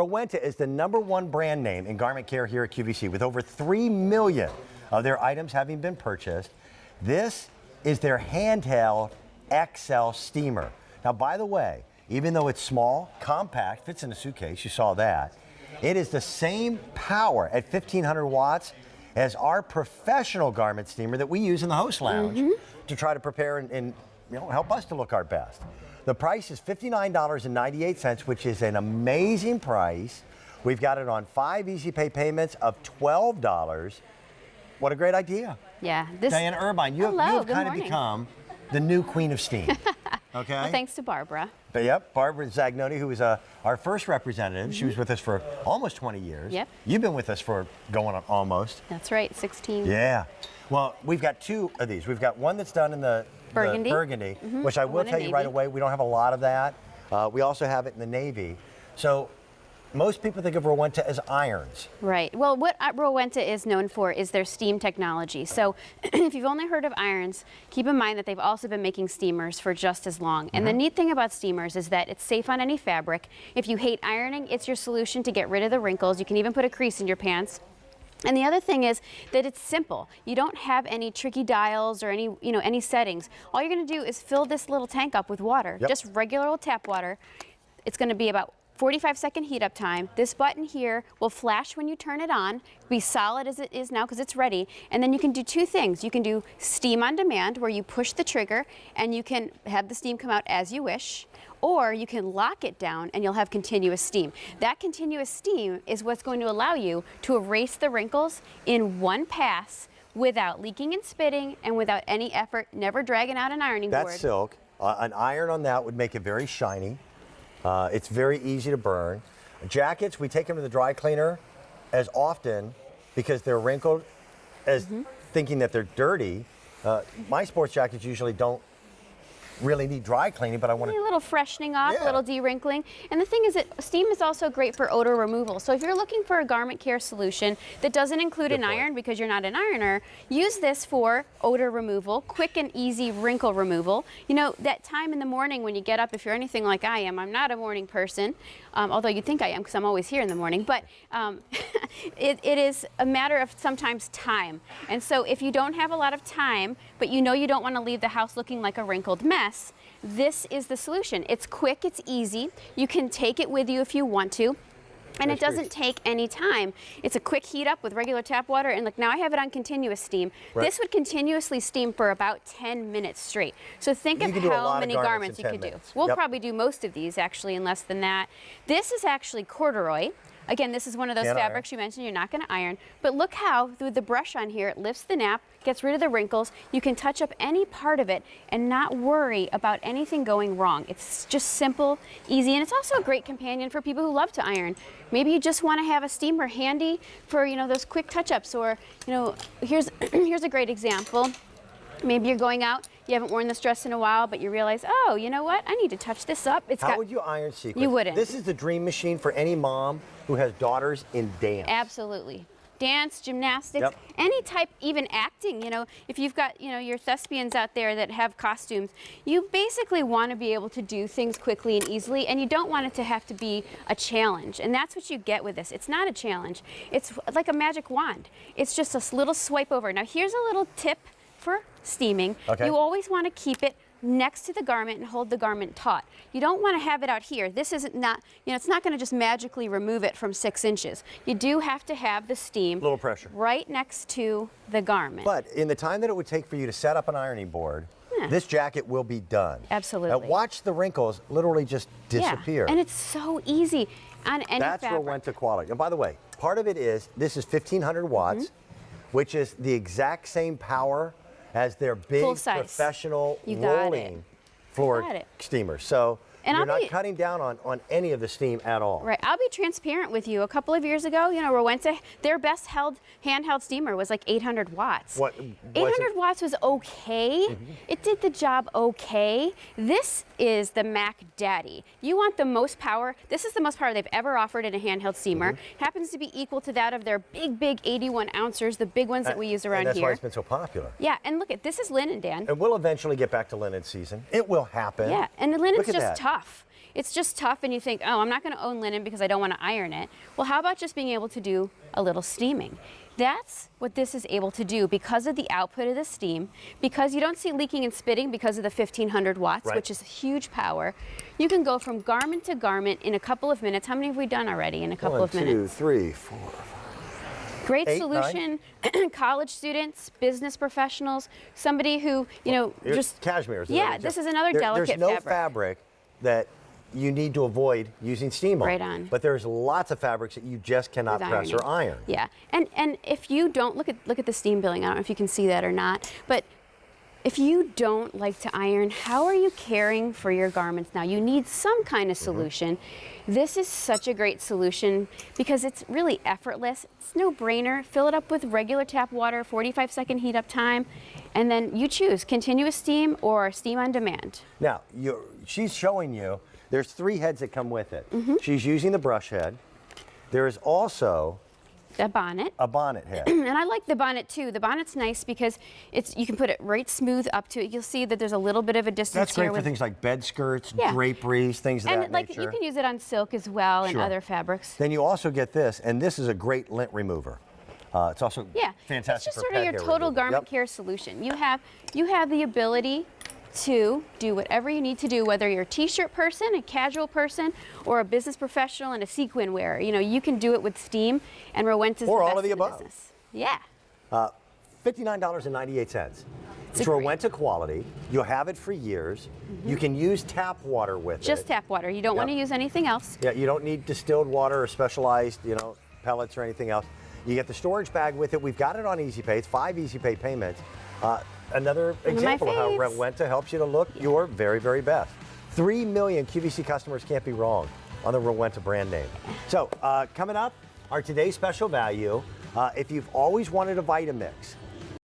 Rowenta is the #1 brand name in garment care here at QVC, with over 3 million of their items having been purchased. This is their handheld X-CEL steamer. Now, by the way, even though it's small, compact, fits in a suitcase, you saw that, it is the same power at 1500 watts as our professional garment steamer that we use in the host lounge to try to prepare and help us to look our best. The price is $59.98, which is an amazing price. We've got it on 5 easy pay payments of $12. What a great idea. Yeah. Diana Irvine, you have kind of become the new queen of steam. Okay. Well, thanks to Barbara. But yep, Barbara Zagnoni, who was our first representative. She was with us for almost 20 years. Yep. You've been with us for going on almost. That's right, 16. Yeah. Well, we've got 2 of these. We've got one that's done in the burgundy, which I will tell you right away, we don't have a lot of that. We also have it in the navy. So most people think of Rowenta as irons. Right. Well, what Rowenta is known for is their steam technology. So if you've only heard of irons, keep in mind that they've also been making steamers for just as long. And the neat thing about steamers is that it's safe on any fabric. If you hate ironing, it's your solution to get rid of the wrinkles. You can even put a crease in your pants. And the other thing is that it's simple. You don't have any tricky dials or any settings. All you're going to do is fill this little tank up with water, just regular old tap water. It's going to be about 45-second heat up time. This button here will flash when you turn it on, be solid as it is now because it's ready, and then you can do 2 things. You can do steam on demand, where you push the trigger and you can have the steam come out as you wish, or you can lock it down and you'll have continuous steam. That continuous steam is what's going to allow you to erase the wrinkles in one pass without leaking and spitting and without any effort, never dragging out an ironing board. That's silk. An iron on that would make it very shiny. It's very easy to burn. Jackets, we take them to the dry cleaner as often because they're wrinkled as thinking that they're dirty. My sports jackets usually don't really need dry cleaning, but I want to... A little freshening off, a little de-wrinkling. And the thing is that steam is also great for odor removal. So if you're looking for a garment care solution that doesn't include an iron because you're not an ironer, use this for odor removal, quick and easy wrinkle removal. You know, that time in the morning when you get up, if you're anything like I am, I'm not a morning person, although you think I am because I'm always here in the morning, but it is a matter of sometimes time. And so if you don't have a lot of time, but you know you don't want to leave the house looking like a wrinkled mess, this is the solution. It's quick, it's easy. You can take it with you if you want to. And it doesn't take any time. It's a quick heat up with regular tap water, and look, now I have it on continuous steam. This would continuously steam for about 10 minutes straight. So think of how many garments you could do. We'll probably do most of these actually in less than that. This is actually corduroy. Again, this is one of those fabrics you mentioned you're not going to iron, but look how through the brush on here, it lifts the nap, gets rid of the wrinkles. You can touch up any part of it and not worry about anything going wrong. It's just simple, easy, and it's also a great companion for people who love to iron. Maybe you just want to have a steamer handy for, those quick touch-ups, or, here's a great example. Maybe you're going out, you haven't worn this dress in a while, but you realize, oh, you know what? I need to touch this up. How would you iron sequins? You wouldn't. This is the dream machine for any mom who has daughters in dance. Absolutely. Dance, gymnastics, any type, even acting. If you've got, your thespians out there that have costumes, you basically want to be able to do things quickly and easily, and you don't want it to have to be a challenge. And that's what you get with this. It's not a challenge. It's like a magic wand. It's just a little swipe over. Now, here's a little tip for steaming. You always want to keep it next to the garment and hold the garment taut. You don't want to have it out here. This isn't it's not going to just magically remove it from 6 inches. You do have to have the steam little pressure right next to the garment. But in the time that it would take for you to set up an ironing board, this jacket will be done. Absolutely. Now watch the wrinkles literally just disappear. And it's so easy on any fabric. That's Rowenta quality. And by the way, part of it is this is 1500 watts, which is the exact same power as their big professional rolling floor steamers. So you're not cutting down on any of the steam at all. Right. I'll be transparent with you. A couple of years ago, Rowenta, their best handheld steamer was like 800 watts. 800 watts was okay. It did the job okay. This is the Mac Daddy. You want the most power. This is the most power they've ever offered in a handheld steamer. Happens to be equal to that of their big 81 ouncers, the big ones that we use around here. That's here. why it's been so popular. Yeah, and look at this is linen, Dan. And we'll eventually get back to linen season. It will happen. Yeah, and the linen's just tough. it's just tough and you think, oh, I'm not going to own linen because I don't want to iron it. Well, how about just being able to do a little steaming? That's what this is able to do because of the output of the steam, because you don't see leaking and spitting because of the 1500 watts, Right. which is huge power. You can go from garment to garment in a couple of minutes. How many have we done already in a couple of minutes? 1, 2, 3, 4. Great 8, solution, college students, business professionals, somebody who, just cashmere. Yeah, this is another delicate There's no fabric. fabric that you need to avoid using steam on. Right on. But there's lots of fabrics that you just cannot With press or iron. Yeah, and if you don't look at the steam billing, I don't know if you can see that or not, but if you don't like to iron, how are you caring for your garments now? You need some kind of solution. This is such a great solution because it's really effortless. It's no brainer. Fill it up with regular tap water, 45-second heat up time, and then you choose continuous steam or steam on demand. Now, she's showing you, there's 3 heads that come with it. She's using the brush head. There is also A bonnet. a bonnet head. And I like the bonnet too. The bonnet's nice because you can put it right smooth up to it. You'll see that there's a little bit of a distance That's great here for with, things like bed skirts, Yeah. draperies, things of and that like nature. you can use it on silk as well and Sure. other fabrics. Then you also get this, and this is a great lint remover. It's also fantastic it's just for sort pet of your hair total removal. garment Yep. care solution. You have the ability to do whatever you need to do, whether you're a t-shirt person, a casual person, or a business professional and a sequin wearer. You can do it with steam, and Rowenta's Or the all best of the in the above. business. Yeah. $59.98. It's a great- Rowenta quality. You'll have it for years. You can use tap water with it. Just tap water. You don't want to Yep. use anything else. Yeah, you don't need distilled water or specialized, pellets or anything else. You get the storage bag with it. We've got it on Easy Pay. It's 5 Easy Pay payments. Another my example of how faves. Rowenta helps you to look your very, very best. 3 million QVC customers can't be wrong on the Rowenta brand name. So coming up, our today's special value. If you've always wanted a Vitamix